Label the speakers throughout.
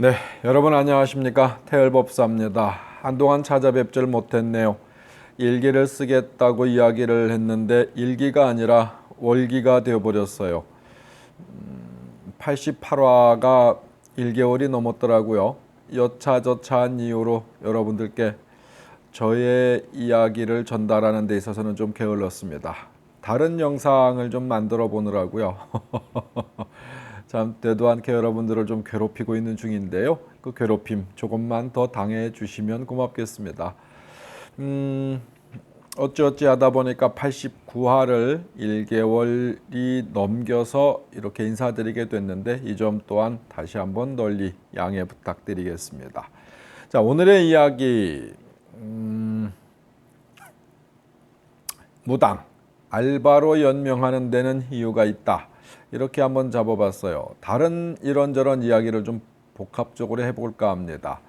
Speaker 1: 네, 여러분 안녕하십니까? 태을법사입니다. 한동안 찾아뵙질 못했네요. 일기를 쓰겠다고 이야기를 했는데 일기가 아니라 월기가 되어버렸어요. 88화가 1개월이 넘었더라고요. 여차저차한 이유로 여러분들께 저의 이야기를 전달하는 데 있어서는 좀 게을렀습니다. 다른 영상을 좀 만들어 보느라고요. 참 때도 않게 여러분들을 좀 괴롭히고 있는 중인데요. 그 괴롭힘 조금만 더 당해 주시면 고맙겠습니다. 어찌어찌 하다 보니까 89화를 1개월이 넘겨서 이렇게 인사드리게 됐는데 이 점 또한 다시 한번 널리 양해 부탁드리겠습니다. 자, 오늘의 이야기 무당 알바로 연명하는 데는 이유가 있다. 이렇게 한번 잡아봤어요. 다른 이런저런 이야기를 좀 복합적으로 해볼까 합니다.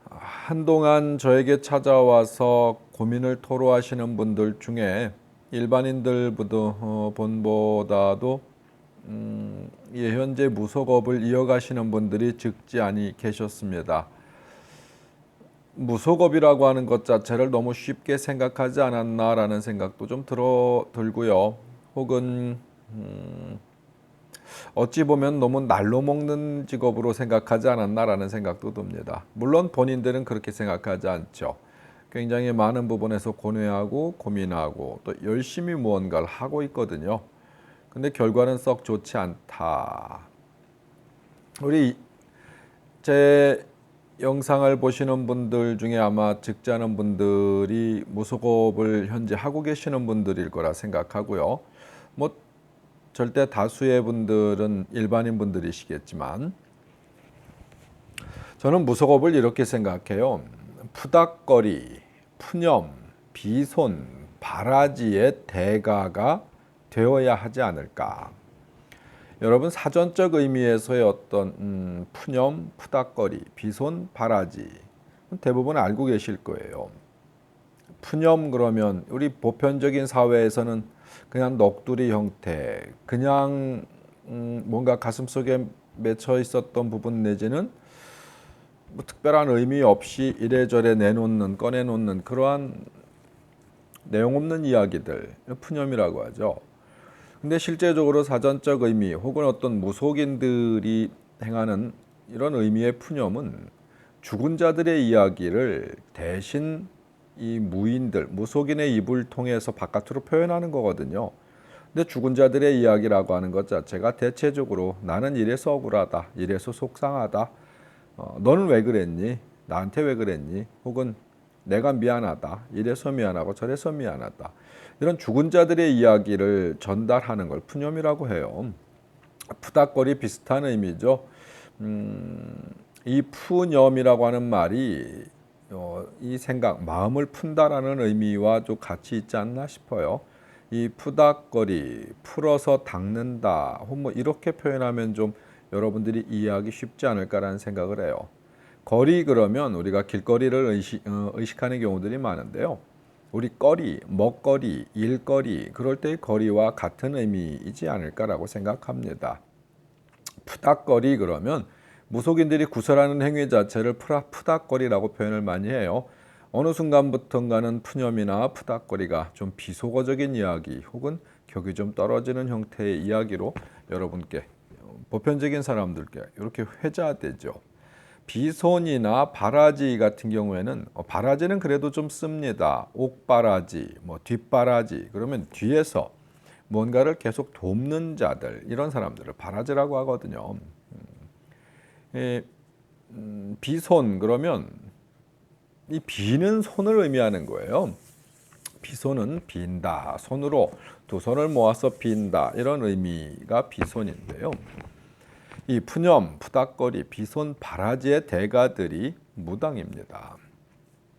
Speaker 1: 한동안 저에게 찾아와서 고민을 토로하시는 분들 중에 일반인들보다도 현재 무속업을 이어가시는 분들이 적지 않이 계셨습니다. 무속업이라고 하는 것 자체를 너무 쉽게 생각하지 않았나라는 생각도 좀 들고요. 혹은 어찌 보면 너무 날로 먹는 직업으로 생각하지 않았나라는 생각도 듭니다. 물론 본인들은 그렇게 생각하지 않죠. 굉장히 많은 부분에서 고뇌하고 고민하고 또 열심히 무언가를 하고 있거든요. 근데 결과는 썩 좋지 않다. 우리 제 영상을 보시는 분들 중에 아마 적지 않은 분들이 무속업을 현재 하고 계시는 분들일 거라 생각하고요. 뭐 절대 다수의 분들은 일반인 분들이시겠지만 저는 무속업을 이렇게 생각해요. 푸닥거리, 푸념, 비손, 바라지의 대가가 되어야 하지 않을까. 여러분 사전적 의미에서의 어떤 푸념, 푸닥거리, 비손, 바라지 대부분 알고 계실 거예요. 푸념 그러면 우리 보편적인 사회에서는 그냥 넋두리 형태, 그냥 뭔가 가슴속에 맺혀 있었던 부분 내지는 뭐 특별한 의미 없이 이래저래 꺼내놓는 그러한 내용 없는 이야기들, 푸념이라고 하죠. 근데 실제적으로 사전적 의미 혹은 어떤 무속인들이 행하는 이런 의미의 푸념은 죽은 자들의 이야기를 대신 이 무인들, 무속인의 입을 통해서 바깥으로 표현하는 거거든요. 근데 죽은 자들의 이야기라고 하는 것 자체가 대체적으로 나는 이래서 억울하다, 이래서 속상하다, 너는 왜 그랬니? 나한테 왜 그랬니? 혹은 내가 미안하다, 이래서 미안하고 저래서 미안하다. 이런 죽은 자들의 이야기를 전달하는 걸 푸념이라고 해요. 푸닥거리 비슷한 의미죠. 이 푸념이라고 하는 말이 이 생각, 마음을 푼다라는 의미와 좀 같이 있지 않나 싶어요. 이 푸닥거리, 풀어서 닦는다, 혹 뭐 이렇게 표현하면 좀 여러분들이 이해하기 쉽지 않을까라는 생각을 해요. 거리 그러면 우리가 길거리를 의식하는 경우들이 많은데요. 우리 거리, 먹거리, 일거리 그럴 때의 거리와 같은 의미이지 않을까라고 생각합니다. 푸닥거리 그러면 무속인들이 구설하는 행위 자체를 푸닥거리라고 표현을 많이 해요. 어느 순간부터인가는 푸념이나 푸닥거리가 좀 비속어적인 이야기 혹은 격이 좀 떨어지는 형태의 이야기로 여러분께 보편적인 사람들께 이렇게 회자되죠. 비손이나 바라지 같은 경우에는 바라지는 그래도 좀 씁니다. 옥바라지, 뭐 뒷바라지 그러면 뒤에서 뭔가를 계속 돕는 자들 이런 사람들을 바라지라고 하거든요. 비손 그러면 이 비는 손을 의미하는 거예요. 비손은 빈다, 손으로 두 손을 모아서 빈다 이런 의미가 비손인데요. 이 푸념, 푸닥거리, 비손, 바라지의 대가들이 무당입니다.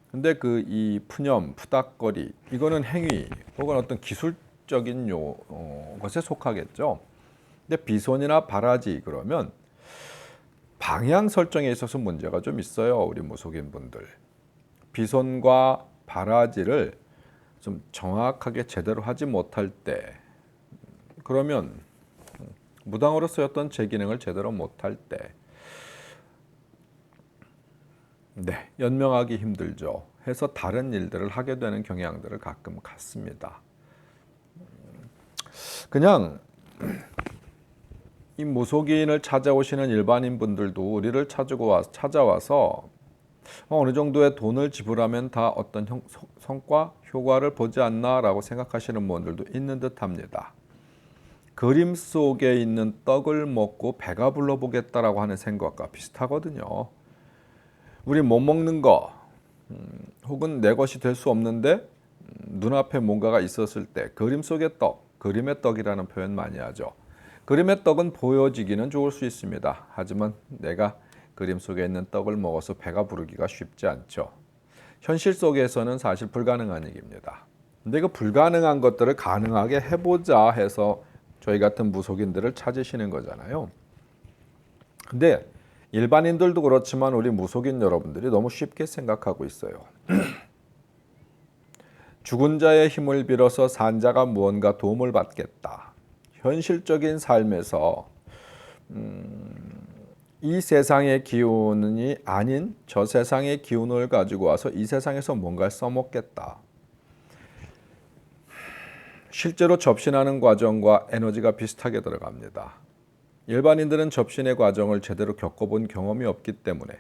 Speaker 1: 근데 그 이 푸념, 푸닥거리 이거는 행위 혹은 어떤 기술적인 것에 속하겠죠. 근데 비손이나 바라지 그러면 방향 설정에 있어서 문제가 좀 있어요. 우리 무속인 분들. 비손과 바라지를 좀 정확하게 제대로 하지 못할 때 그러면 무당으로서의 어떤 제 기능을 제대로 못할 때 네, 연명하기 힘들죠. 해서 다른 일들을 하게 되는 경향들을 가끔 갖습니다. 그냥 이 무속인을 찾아오시는 일반인 분들도 우리를 찾아와서 어느 정도의 돈을 지불하면 다 어떤 성과, 효과를 보지 않나라고 생각하시는 분들도 있는 듯합니다. 그림 속에 있는 떡을 먹고 배가 불러보겠다라고 하는 생각과 비슷하거든요. 우리 못 먹는 거 혹은 내 것이 될 수 없는데 눈앞에 뭔가가 있었을 때 그림 속의 떡, 그림의 떡이라는 표현 많이 하죠. 그림의 떡은 보여지기는 좋을 수 있습니다. 하지만 내가 그림 속에 있는 떡을 먹어서 배가 부르기가 쉽지 않죠. 현실 속에서는 사실 불가능한 얘기입니다. 근데 그 불가능한 것들을 가능하게 해보자 해서 저희 같은 무속인들을 찾으시는 거잖아요. 근데 일반인들도 그렇지만 우리 무속인 여러분들이 너무 쉽게 생각하고 있어요. 죽은 자의 힘을 빌어서 산 자가 무언가 도움을 받겠다. 현실적인 삶에서 이 세상의 기운이 아닌 저 세상의 기운을 가지고 와서 이 세상에서 뭔가를 써먹겠다. 실제로 접신하는 과정과 에너지가 비슷하게 들어갑니다. 일반인들은 접신의 과정을 제대로 겪어본 경험이 없기 때문에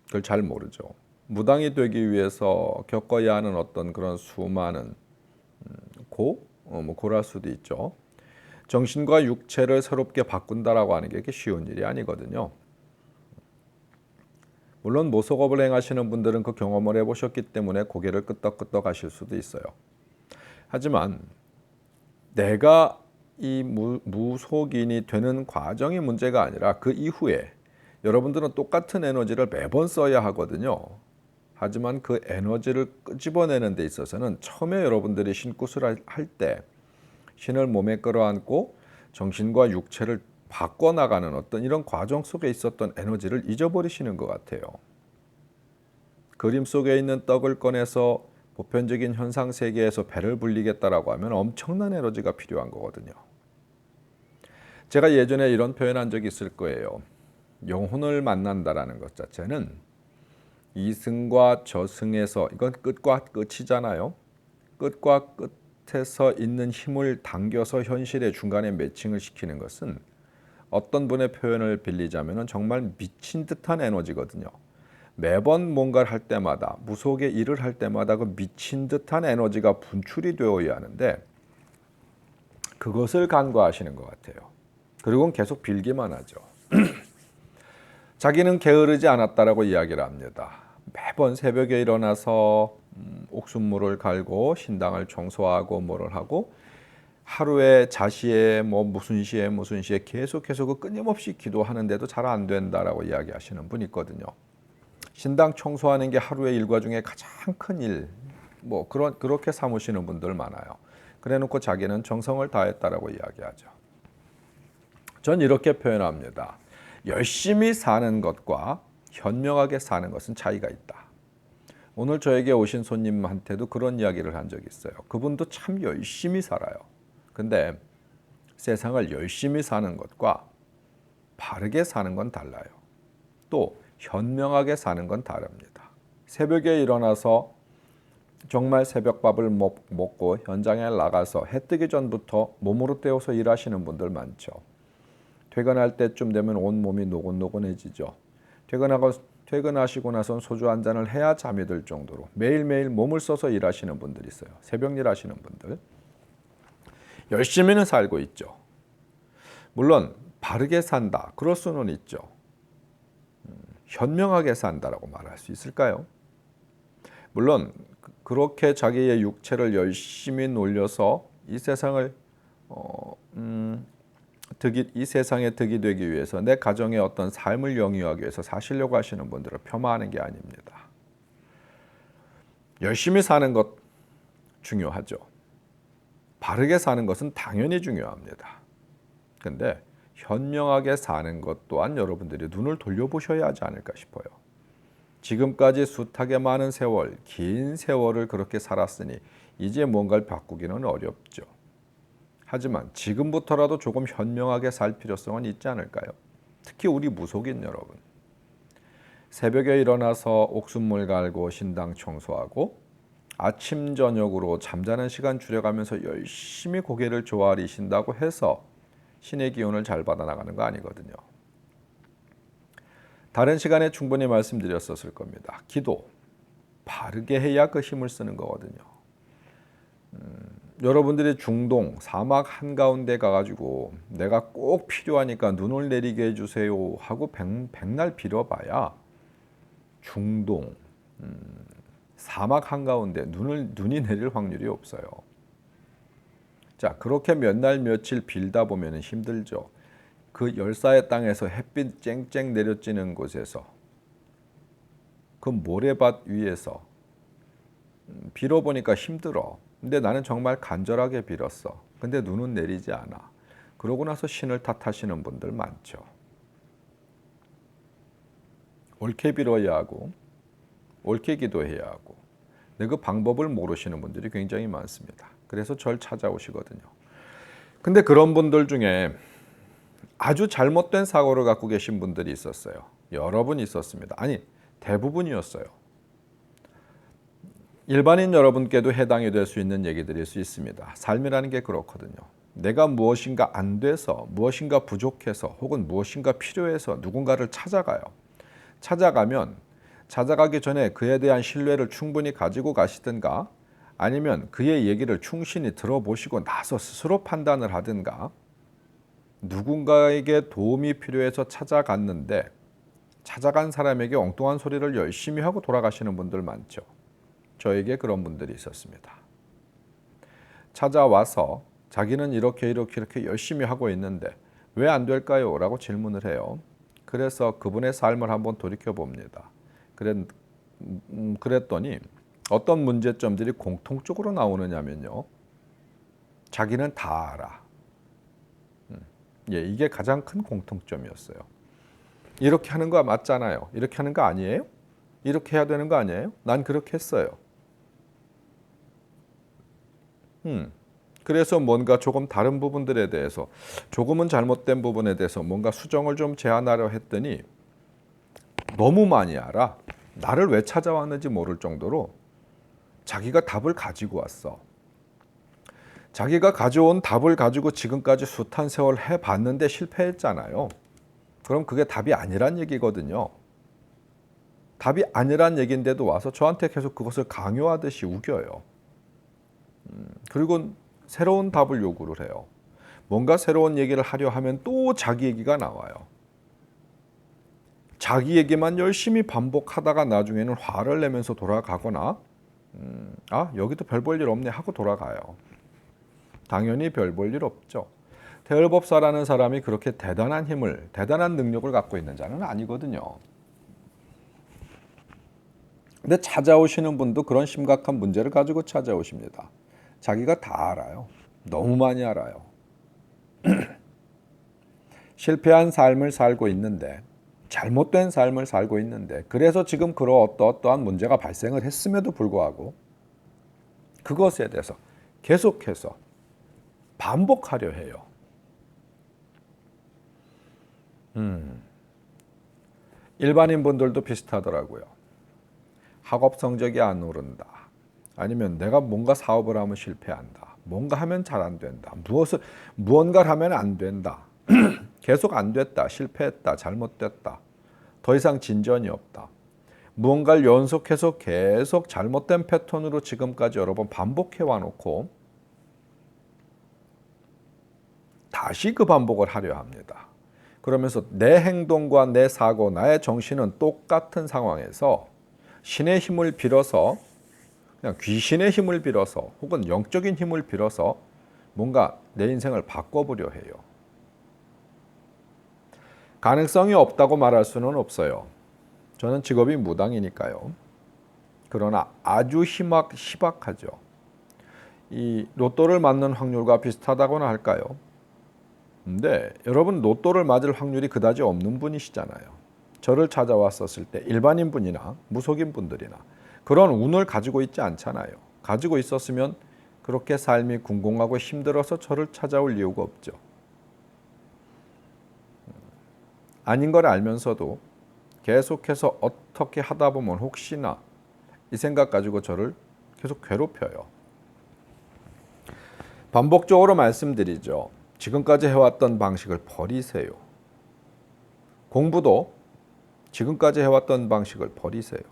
Speaker 1: 그걸 잘 모르죠. 무당이 되기 위해서 겪어야 하는 어떤 그런 수많은 고랄 수도 있죠. 정신과 육체를 새롭게 바꾼다라고 하는 게 쉬운 일이 아니거든요. 물론 모속업을 행하시는 분들은 그 경험을 해보셨기 때문에 고개를 끄덕끄덕 하실 수도 있어요. 하지만 내가 이 무속인이 되는 과정이 문제가 아니라 그 이후에 여러분들은 똑같은 에너지를 매번 써야 하거든요. 하지만 그 에너지를 끄집어내는 데 있어서는 처음에 여러분들이 신굿을 할 때 신을 몸에 끌어안고 정신과 육체를 바꿔나가는 어떤 이런 과정 속에 있었던 에너지를 잊어버리시는 것 같아요. 그림 속에 있는 떡을 꺼내서 보편적인 현상 세계에서 배를 불리겠다라고 하면 엄청난 에너지가 필요한 거거든요. 제가 예전에 이런 표현한 적이 있을 거예요. 영혼을 만난다라는 것 자체는 이승과 저승에서 이건 끝과 끝이잖아요. 끝과 끝에서 있는 힘을 당겨서 현실의 중간에 매칭을 시키는 것은 어떤 분의 표현을 빌리자면 정말 미친 듯한 에너지거든요. 매번 뭔가를 할 때마다 무속의 일을 할 때마다 그 미친 듯한 에너지가 분출이 되어야 하는데 그것을 간과하시는 것 같아요. 그리고 계속 빌기만 하죠. 자기는 게으르지 않았다라고 이야기를 합니다. 매번 새벽에 일어나서 옥순물을 갈고 신당을 청소하고 뭐를 하고 하루에 자시에 무슨 시에 계속해서 그 끊임없이 기도하는데도 잘 안 된다라고 이야기하시는 분이 있거든요. 신당 청소하는 게 하루의 일과 중에 가장 큰 일, 그렇게 삼으시는 분들 많아요. 그래놓고 자기는 정성을 다했다라고 이야기하죠. 전 이렇게 표현합니다. 열심히 사는 것과 현명하게 사는 것은 차이가 있다. 오늘 저에게 오신 손님한테도 그런 이야기를 한 적이 있어요. 그분도 참 열심히 살아요. 근데 세상을 열심히 사는 것과 바르게 사는 건 달라요. 또 현명하게 사는 건 다릅니다. 새벽에 일어나서 정말 새벽밥을 먹고 현장에 나가서 해 뜨기 전부터 몸으로 때워서 일하시는 분들 많죠. 퇴근할 때쯤 되면 온몸이 노곤노곤해지죠. 퇴근하시고 나선 소주 한 잔을 해야 잠이 들 정도로 매일매일 몸을 써서 일하시는 분들이 있어요. 새벽 일 하시는 분들. 열심히는 살고 있죠. 물론 바르게 산다. 그럴 수는 있죠. 현명하게 산다라고 말할 수 있을까요? 물론 그렇게 자기의 육체를 열심히 놀려서 이 세상에 득이 되기 위해서 내 가정의 어떤 삶을 영위하기 위해서 사시려고 하시는 분들을 폄하하는 게 아닙니다. 열심히 사는 것 중요하죠. 바르게 사는 것은 당연히 중요합니다. 근데 현명하게 사는 것 또한 여러분들이 눈을 돌려보셔야 하지 않을까 싶어요. 지금까지 숱하게 많은 세월, 긴 세월을 그렇게 살았으니 이제 뭔가를 바꾸기는 어렵죠. 하지만 지금부터라도 조금 현명하게 살 필요성은 있지 않을까요? 특히 우리 무속인 여러분. 새벽에 일어나서 옥순물 갈고 신당 청소하고 아침 저녁으로 잠자는 시간 줄여가면서 열심히 고개를 조아리신다고 해서 신의 기운을 잘 받아나가는 거 아니거든요. 다른 시간에 충분히 말씀드렸었을 겁니다. 기도 바르게 해야 그 힘을 쓰는 거거든요. 여러분들이 중동 사막 한가운데 가가지고 내가 꼭 필요하니까 눈을 내리게 해주세요 하고 백날 빌어봐야 중동 사막 한가운데 눈이 내릴 확률이 없어요. 자, 그렇게 몇 날 며칠 빌다 보면 힘들죠. 그 열사의 땅에서 햇빛 쨍쨍 내려지는 곳에서 그 모래밭 위에서 빌어보니까 힘들어. 근데 나는 정말 간절하게 빌었어. 근데 눈은 내리지 않아. 그러고 나서 신을 탓하시는 분들 많죠. 옳게 빌어야 하고 옳게 기도해야 하고 근데 그 방법을 모르시는 분들이 굉장히 많습니다. 그래서 절 찾아오시거든요. 근데 그런 분들 중에 아주 잘못된 사고를 갖고 계신 분들이 있었어요. 여러 분 있었습니다. 아니, 대부분이었어요. 일반인 여러분께도 해당이 될 수 있는 얘기들일 수 있습니다. 삶이라는 게 그렇거든요. 내가 무엇인가 안 돼서, 무엇인가 부족해서, 혹은 무엇인가 필요해서 누군가를 찾아가요. 찾아가면 찾아가기 전에 그에 대한 신뢰를 충분히 가지고 가시든가 아니면 그의 얘기를 충실히 들어보시고 나서 스스로 판단을 하든가 누군가에게 도움이 필요해서 찾아갔는데 찾아간 사람에게 엉뚱한 소리를 열심히 하고 돌아가시는 분들 많죠. 저에게 그런 분들이 있었습니다. 찾아와서 자기는 이렇게 열심히 하고 있는데 왜 안 될까요? 라고 질문을 해요. 그래서 그분의 삶을 한번 돌이켜봅니다. 그랬더니 어떤 문제점들이 공통적으로 나오느냐면요. 자기는 다 알아. 이게 가장 큰 공통점이었어요. 이렇게 하는 거 맞잖아요. 이렇게 하는 거 아니에요? 이렇게 해야 되는 거 아니에요? 난 그렇게 했어요. 그래서 뭔가 조금 다른 부분들에 대해서 조금은 잘못된 부분에 대해서 뭔가 수정을 좀 제안하려 했더니 너무 많이 알아. 나를 왜 찾아왔는지 모를 정도로 자기가 답을 가지고 왔어. 자기가 가져온 답을 가지고 지금까지 숱한 세월 해봤는데 실패했잖아요. 그럼 그게 답이 아니란 얘기거든요. 답이 아니란 얘기인데도 와서 저한테 계속 그것을 강요하듯이 우겨요. 그리고 새로운 답을 요구를 해요. 뭔가 새로운 얘기를 하려 하면 또 자기 얘기가 나와요. 자기 얘기만 열심히 반복하다가 나중에는 화를 내면서 돌아가거나 여기도 별 볼 일 없네 하고 돌아가요. 당연히 별 볼 일 없죠. 대을법사라는 사람이 그렇게 대단한 힘을, 대단한 능력을 갖고 있는 자는 아니거든요. 근데 찾아오시는 분도 그런 심각한 문제를 가지고 찾아오십니다. 자기가 다 알아요. 너무 많이 알아요. 실패한 삶을 살고 있는데, 잘못된 삶을 살고 있는데, 그래서 지금 그런 어떠한 문제가 발생을 했음에도 불구하고 그것에 대해서 계속해서 반복하려 해요. 일반인 분들도 비슷하더라고요. 학업 성적이 안 오른다. 아니면 내가 뭔가 사업을 하면 실패한다. 뭔가 하면 잘 안 된다. 무언가를 하면 안 된다. 계속 안 됐다. 실패했다. 잘못됐다. 더 이상 진전이 없다. 무언가를 연속해서 계속 잘못된 패턴으로 지금까지 여러 번 반복해 와놓고 다시 그 반복을 하려 합니다. 그러면서 내 행동과 내 사고, 나의 정신은 똑같은 상황에서 신의 힘을 빌어서 그냥 귀신의 힘을 빌어서 혹은 영적인 힘을 빌어서 뭔가 내 인생을 바꿔보려 해요. 가능성이 없다고 말할 수는 없어요. 저는 직업이 무당이니까요. 그러나 아주 희박하죠. 이 로또를 맞는 확률과 비슷하다고나 할까요? 근데 여러분 로또를 맞을 확률이 그다지 없는 분이시잖아요. 저를 찾아왔었을 때 일반인 분이나 무속인 분들이나 그런 운을 가지고 있지 않잖아요. 가지고 있었으면 그렇게 삶이 궁공하고 힘들어서 저를 찾아올 이유가 없죠. 아닌 걸 알면서도 계속해서 어떻게 하다 보면 혹시나 이 생각 가지고 저를 계속 괴롭혀요. 반복적으로 말씀드리죠. 지금까지 해왔던 방식을 버리세요. 공부도 지금까지 해왔던 방식을 버리세요.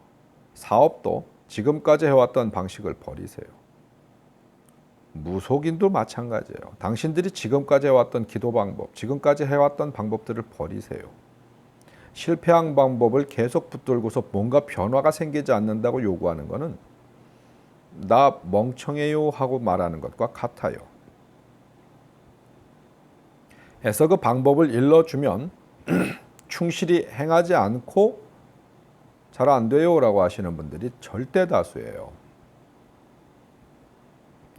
Speaker 1: 사업도 지금까지 해왔던 방식을 버리세요. 무속인도 마찬가지예요. 당신들이 지금까지 해왔던 기도 방법, 지금까지 해왔던 방법들을 버리세요. 실패한 방법을 계속 붙들고서 뭔가 변화가 생기지 않는다고 요구하는 것은 나 멍청해요 하고 말하는 것과 같아요. 해서 그 방법을 일러주면 충실히 행하지 않고 잘 안 돼요 라고 하시는 분들이 절대 다수예요.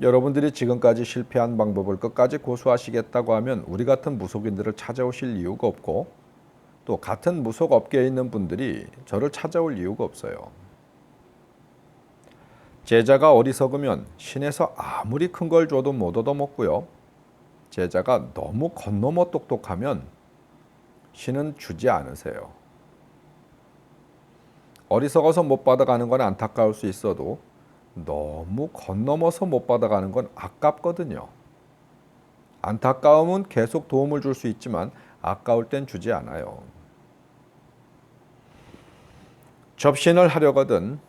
Speaker 1: 여러분들이 지금까지 실패한 방법을 끝까지 고수하시겠다고 하면 우리 같은 무속인들을 찾아오실 이유가 없고 또 같은 무속 업계에 있는 분들이 저를 찾아올 이유가 없어요. 제자가 어리석으면 신에서 아무리 큰 걸 줘도 못 얻어먹고요. 제자가 너무 건너머 똑똑하면 신은 주지 않으세요. 어리석어서 못 받아가는 건 안타까울 수 있어도 너무 건너머서 못 받아가는 건 아깝거든요. 안타까움은 계속 도움을 줄 수 있지만 아까울 땐 주지 않아요. 접신을 하려거든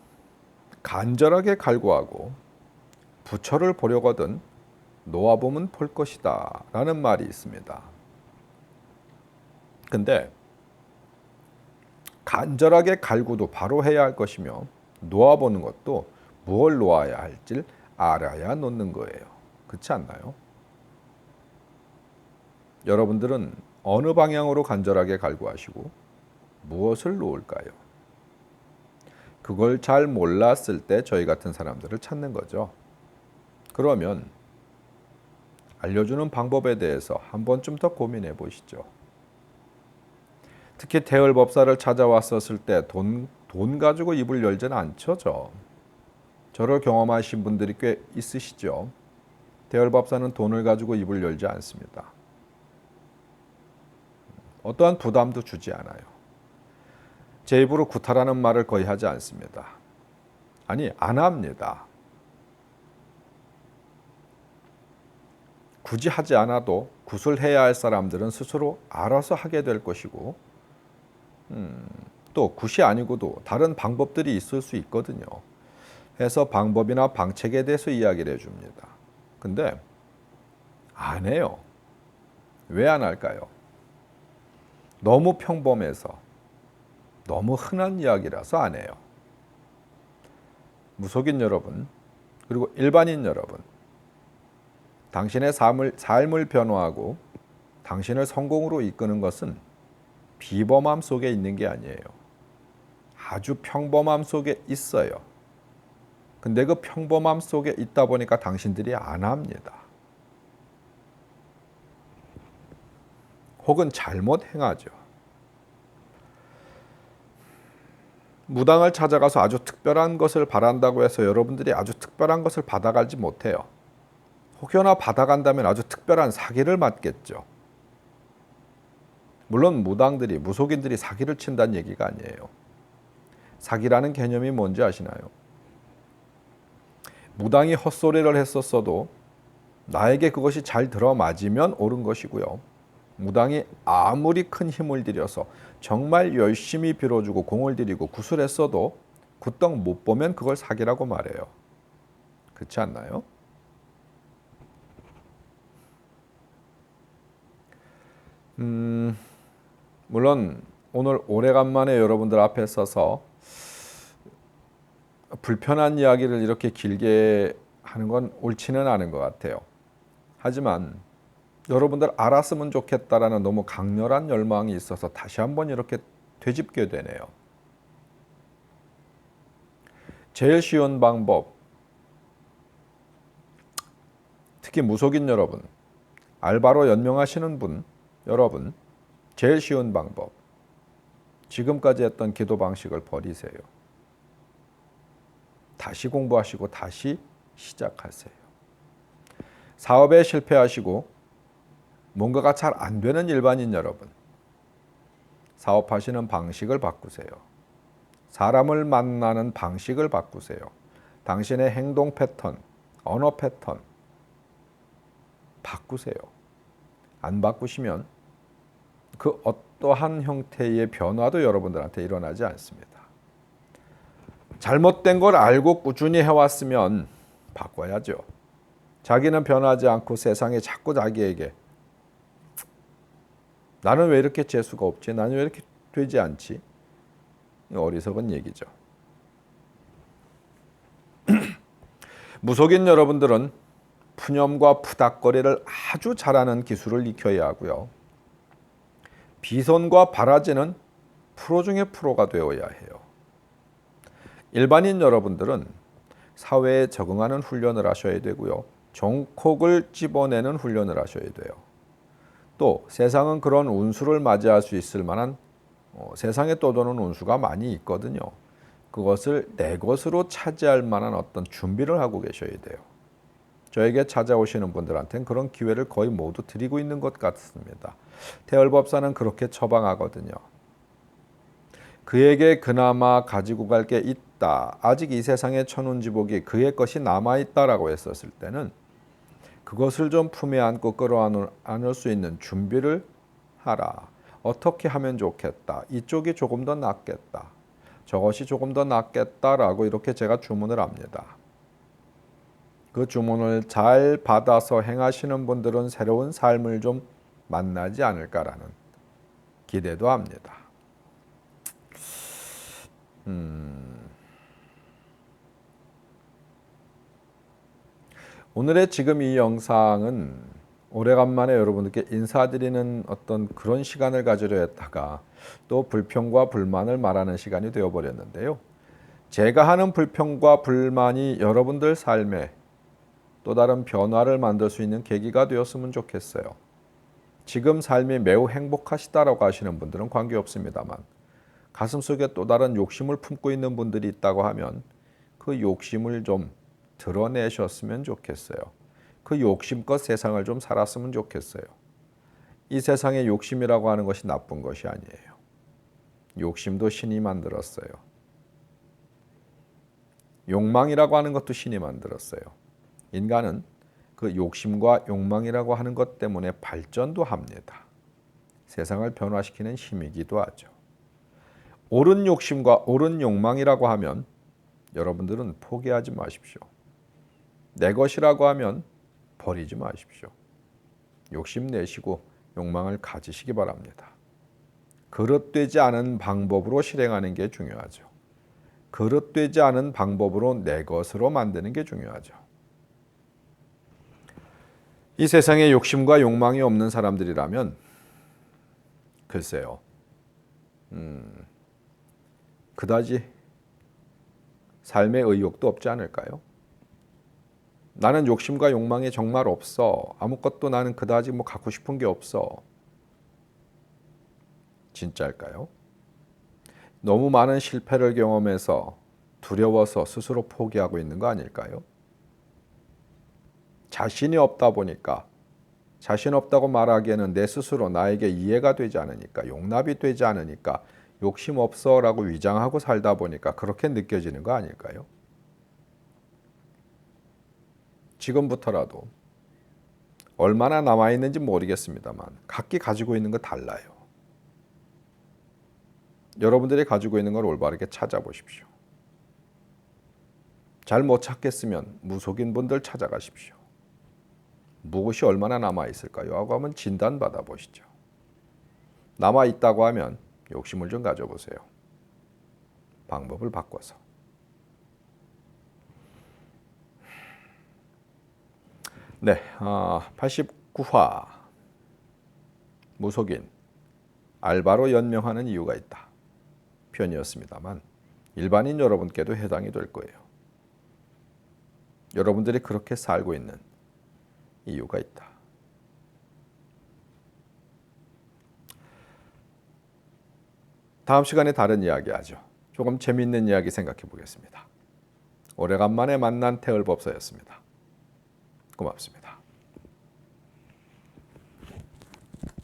Speaker 1: 간절하게 갈구하고 부처를 보려거든 놓아보면 볼 것이다 라는 말이 있습니다. 근데 간절하게 갈구도 바로 해야 할 것이며 놓아보는 것도 무엇을 놓아야 할지 알아야 놓는 거예요. 그렇지 않나요? 여러분들은 어느 방향으로 간절하게 갈구하시고 무엇을 놓을까요? 그걸 잘 몰랐을 때 저희 같은 사람들을 찾는 거죠. 그러면 알려주는 방법에 대해서 한 번쯤 더 고민해 보시죠. 특히 태을법사를 찾아왔었을 때 돈 가지고 입을 열지는 않죠. 저를 경험하신 분들이 꽤 있으시죠. 태을법사는 돈을 가지고 입을 열지 않습니다. 어떠한 부담도 주지 않아요. 제 입으로 구타라는 말을 거의 하지 않습니다. 아니, 안 합니다. 굳이 하지 않아도 구슬해야 할 사람들은 스스로 알아서 하게 될 것이고 또 굿이 아니고도 다른 방법들이 있을 수 있거든요. 해서 방법이나 방책에 대해서 이야기를 해줍니다. 근데 안 해요. 왜 안 할까요? 너무 평범해서 너무 흔한 이야기라서 안 해요. 무속인 여러분 그리고 일반인 여러분 당신의 삶을 변화하고 당신을 성공으로 이끄는 것은 비범함 속에 있는 게 아니에요. 아주 평범함 속에 있어요. 근데 그 평범함 속에 있다 보니까 당신들이 안 합니다. 혹은 잘못 행하죠. 무당을 찾아가서 아주 특별한 것을 바란다고 해서 여러분들이 아주 특별한 것을 받아가지 못해요. 혹여나 받아간다면 아주 특별한 사기를 맞겠죠. 물론 무당들이, 무속인들이 사기를 친다는 얘기가 아니에요. 사기라는 개념이 뭔지 아시나요? 무당이 헛소리를 했었어도 나에게 그것이 잘 들어맞으면 옳은 것이고요. 무당이 아무리 큰 힘을 들여서 정말 열심히 빌어주고 공을 들이고 구슬했어도 굿떡 못 보면 그걸 사기라고 말해요. 그렇지 않나요? 물론 오늘 오래간만에 여러분들 앞에 서서 불편한 이야기를 이렇게 길게 하는 건 옳지는 않은 것 같아요. 하지만 여러분들 알았으면 좋겠다라는 너무 강렬한 열망이 있어서 다시 한번 이렇게 되짚게 되네요. 제일 쉬운 방법, 특히 무속인 여러분, 알바로 연명하시는 분 여러분, 제일 쉬운 방법, 지금까지 했던 기도 방식을 버리세요. 다시 공부하시고 다시 시작하세요. 사업에 실패하시고 뭔가가 잘 안 되는 일반인 여러분, 사업하시는 방식을 바꾸세요. 사람을 만나는 방식을 바꾸세요. 당신의 행동 패턴, 언어 패턴 바꾸세요. 안 바꾸시면 그 어떠한 형태의 변화도 여러분들한테 일어나지 않습니다. 잘못된 걸 알고 꾸준히 해왔으면 바꿔야죠. 자기는 변하지 않고 세상에 자꾸 자기에게 나는 왜 이렇게 재수가 없지? 나는 왜 이렇게 되지 않지? 어리석은 얘기죠. 무속인 여러분들은 푸념과 푸닥거리를 아주 잘하는 기술을 익혀야 하고요. 비손과 바라지는 프로 중에 프로가 되어야 해요. 일반인 여러분들은 사회에 적응하는 훈련을 하셔야 되고요. 종콕을 집어내는 훈련을 하셔야 돼요. 또 세상은 그런 운수를 맞이할 수 있을 만한 세상에 떠도는 운수가 많이 있거든요. 그것을 내 것으로 차지할 만한 어떤 준비를 하고 계셔야 돼요. 저에게 찾아오시는 분들한테는 그런 기회를 거의 모두 드리고 있는 것 같습니다. 태열법사는 그렇게 처방하거든요. 그에게 그나마 가지고 갈 게 있다. 아직 이 세상의 천운지복이 그의 것이 남아있다라고 했었을 때는 그것을 좀 품에 안고 끌어안을 수 있는 준비를 하라. 어떻게 하면 좋겠다. 이쪽이 조금 더 낫겠다. 저것이 조금 더 낫겠다라고 이렇게 제가 주문을 합니다. 그 주문을 잘 받아서 행하시는 분들은 새로운 삶을 좀 만나지 않을까라는 기대도 합니다. 오늘의 지금 이 영상은 오래간만에 여러분들께 인사드리는 어떤 그런 시간을 가지려 했다가 또 불평과 불만을 말하는 시간이 되어버렸는데요. 제가 하는 불평과 불만이 여러분들 삶에 또 다른 변화를 만들 수 있는 계기가 되었으면 좋겠어요. 지금 삶이 매우 행복하시다라고 하시는 분들은 관계없습니다만 가슴속에 또 다른 욕심을 품고 있는 분들이 있다고 하면 그 욕심을 좀 드러내셨으면 좋겠어요. 그 욕심껏 세상을 좀 살았으면 좋겠어요. 이 세상에 욕심이라고 하는 것이 나쁜 것이 아니에요. 욕심도 신이 만들었어요. 욕망이라고 하는 것도 신이 만들었어요. 인간은 그 욕심과 욕망이라고 하는 것 때문에 발전도 합니다. 세상을 변화시키는 힘이기도 하죠. 옳은 욕심과 옳은 욕망이라고 하면 여러분들은 포기하지 마십시오. 내 것이라고 하면 버리지 마십시오. 욕심 내시고 욕망을 가지시기 바랍니다. 그릇되지 않은 방법으로 실행하는 게 중요하죠. 그릇되지 않은 방법으로 내 것으로 만드는 게 중요하죠. 이 세상에 욕심과 욕망이 없는 사람들이라면 글쎄요. 그다지 삶의 의욕도 없지 않을까요? 나는 욕심과 욕망이 정말 없어. 아무것도 나는 그다지 갖고 싶은 게 없어. 진짜일까요? 너무 많은 실패를 경험해서 두려워서 스스로 포기하고 있는 거 아닐까요? 자신이 없다 보니까 자신 없다고 말하기에는 내 스스로 나에게 이해가 되지 않으니까 용납이 되지 않으니까 욕심 없어라고 위장하고 살다 보니까 그렇게 느껴지는 거 아닐까요? 지금부터라도 얼마나 남아있는지 모르겠습니다만 각기 가지고 있는 거 달라요. 여러분들이 가지고 있는 걸 올바르게 찾아보십시오. 잘 못 찾겠으면 무속인 분들 찾아가십시오. 무엇이 얼마나 남아있을까요? 하고 한번 진단 받아보시죠. 남아있다고 하면 욕심을 좀 가져보세요. 방법을 바꿔서. 네, 89화 무속인 알바로 연명하는 이유가 있다 편이었습니다만 일반인 여러분께도 해당이 될 거예요. 여러분들이 그렇게 살고 있는 이유가 있다. 다음 시간에 다른 이야기 하죠. 조금 재미있는 이야기 생각해 보겠습니다. 오래간만에 만난 태을법사였습니다. 고맙습니다.